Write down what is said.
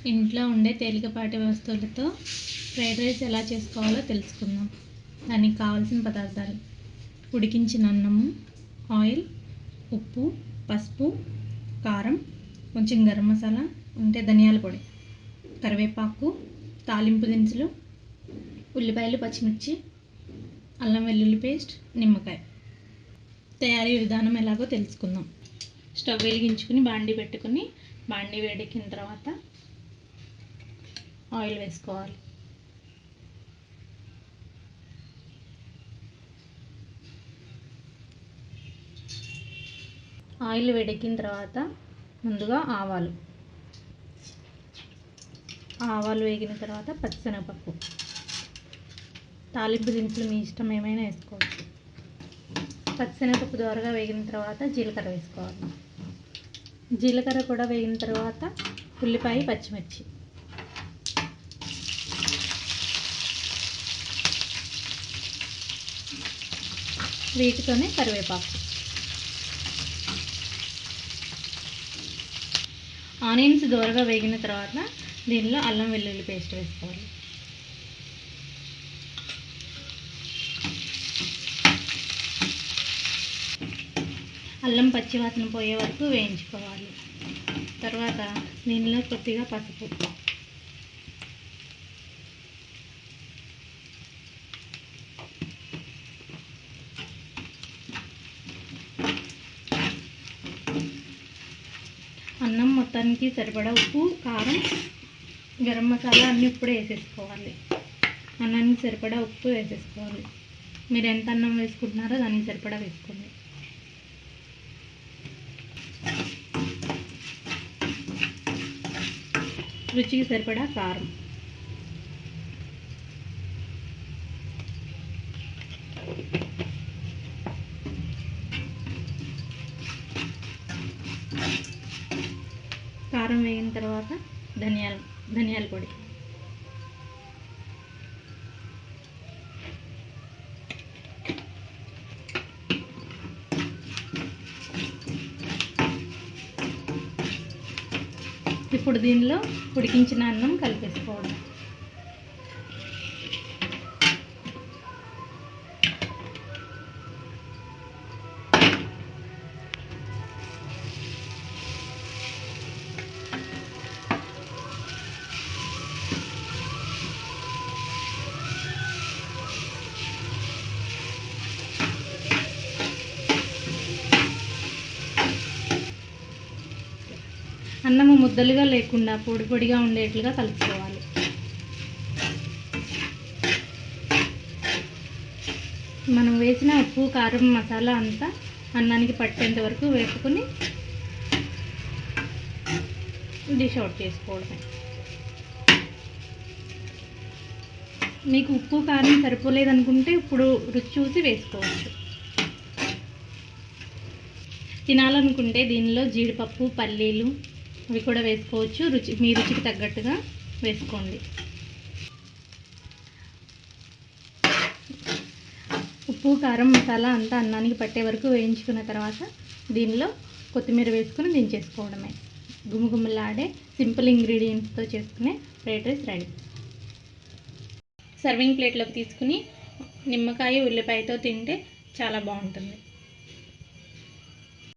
ఇంట్లో ఉండే తేలికపాటి వస్తువులతో ఫ్రైడ్ రైస్ ఎలా చేసుకోవాలో తెలుసుకుందాం. దానికి కావాల్సిన పదార్థాలు: ఉడికించిన అన్నము, ఆయిల్, ఉప్పు, పసుపు, కారం, కొంచెం గరం మసాలా అంటే ధనియాల పొడి, కరివేపాకు, తాలింపు దినుసులు, ఉల్లిపాయలు, పచ్చిమిర్చి, అల్లం వెల్లుల్లి పేస్ట్, నిమ్మకాయ. తయారీ విధానం ఎలాగో తెలుసుకుందాం. స్టవ్ వెలిగించుకుని బాండీ పెట్టుకుని బాండీ వేడెక్కిన తర్వాత ఆయిల్ వేసుకోవాలి. ఆయిల్ వేడెక్కిన తర్వాత ముందుగా ఆవాలు వేగిన తర్వాత పచ్చిశనగపప్పు, తాలింపు దినుసులు మీ ఇష్టం ఏమైనా వేసుకోవచ్చు. పచ్చిశనగపప్పు దోరగా వేగిన తర్వాత జీలకర్ర వేసుకోవాలి. జీలకర్ర కూడా వేగిన తర్వాత ఉల్లిపాయ, పచ్చిమిర్చి, వీటితోనే కరివేపాకు. ఆనియన్స్ దోరగా వేగిన తర్వాత దీనిలో అల్లం వెల్లుల్లి పేస్ట్ వేసుకోవాలి. అల్లం పచ్చివాసన పోయే వరకు వేయించుకోవాలి. తర్వాత దీనిలో కొద్దిగా పసుపు, అన్నం మొత్తానికి సరిపడా ఉప్పు, కారం, గరం మసాలా అన్నీ ఇప్పుడే వేసేసుకోవాలి. అన్నానికి సరిపడా ఉప్పు వేసేసుకోవాలి. మీరు ఎంత అన్నం వేసుకుంటున్నారో దానికి సరిపడా వేసుకోండి. రుచికి సరిపడా కారం, కారం వేగిన తర్వాత ధనియాల పొడి, ఇప్పుడు దీనిలో ఉడికించిన అన్నం కలిపేసుకోవడం. అన్నము ముద్దలుగా లేకుండా పొడి పొడిగా ఉండేట్లుగా కలుపుకోవాలి. మనం వేసిన ఉప్పు, కారం, మసాలా అంతా అన్నానికి పట్టేంత వరకు వేసుకుని డిష్ అవుట్ చేసుకోవడమే. మీకు ఉప్పు, కారం సరిపోలేదనుకుంటే ఇప్పుడు రుచి చూసి వేసుకోవచ్చు. తినాలనుకుంటే దీనిలో జీడిపప్పు, పల్లీలు అవి కూడా వేసుకోవచ్చు. మీ రుచికి తగ్గట్టుగా వేసుకోండి. ఉప్పు, కారం, మసాలా అంతా అన్నానికి పట్టే వరకు వేయించుకున్న తర్వాత దీనిలో కొత్తిమీర వేసుకుని దించేసుకోవడమే. గుమగుమలాడే సింపుల్ ఇంగ్రీడియంట్స్తో చేసుకునే ఫ్రైడ్ రైస్ రెడీ. సర్వింగ్ ప్లేట్లోకి తీసుకుని నిమ్మకాయ, ఉల్లిపాయతో తింటే చాలా బాగుంటుంది.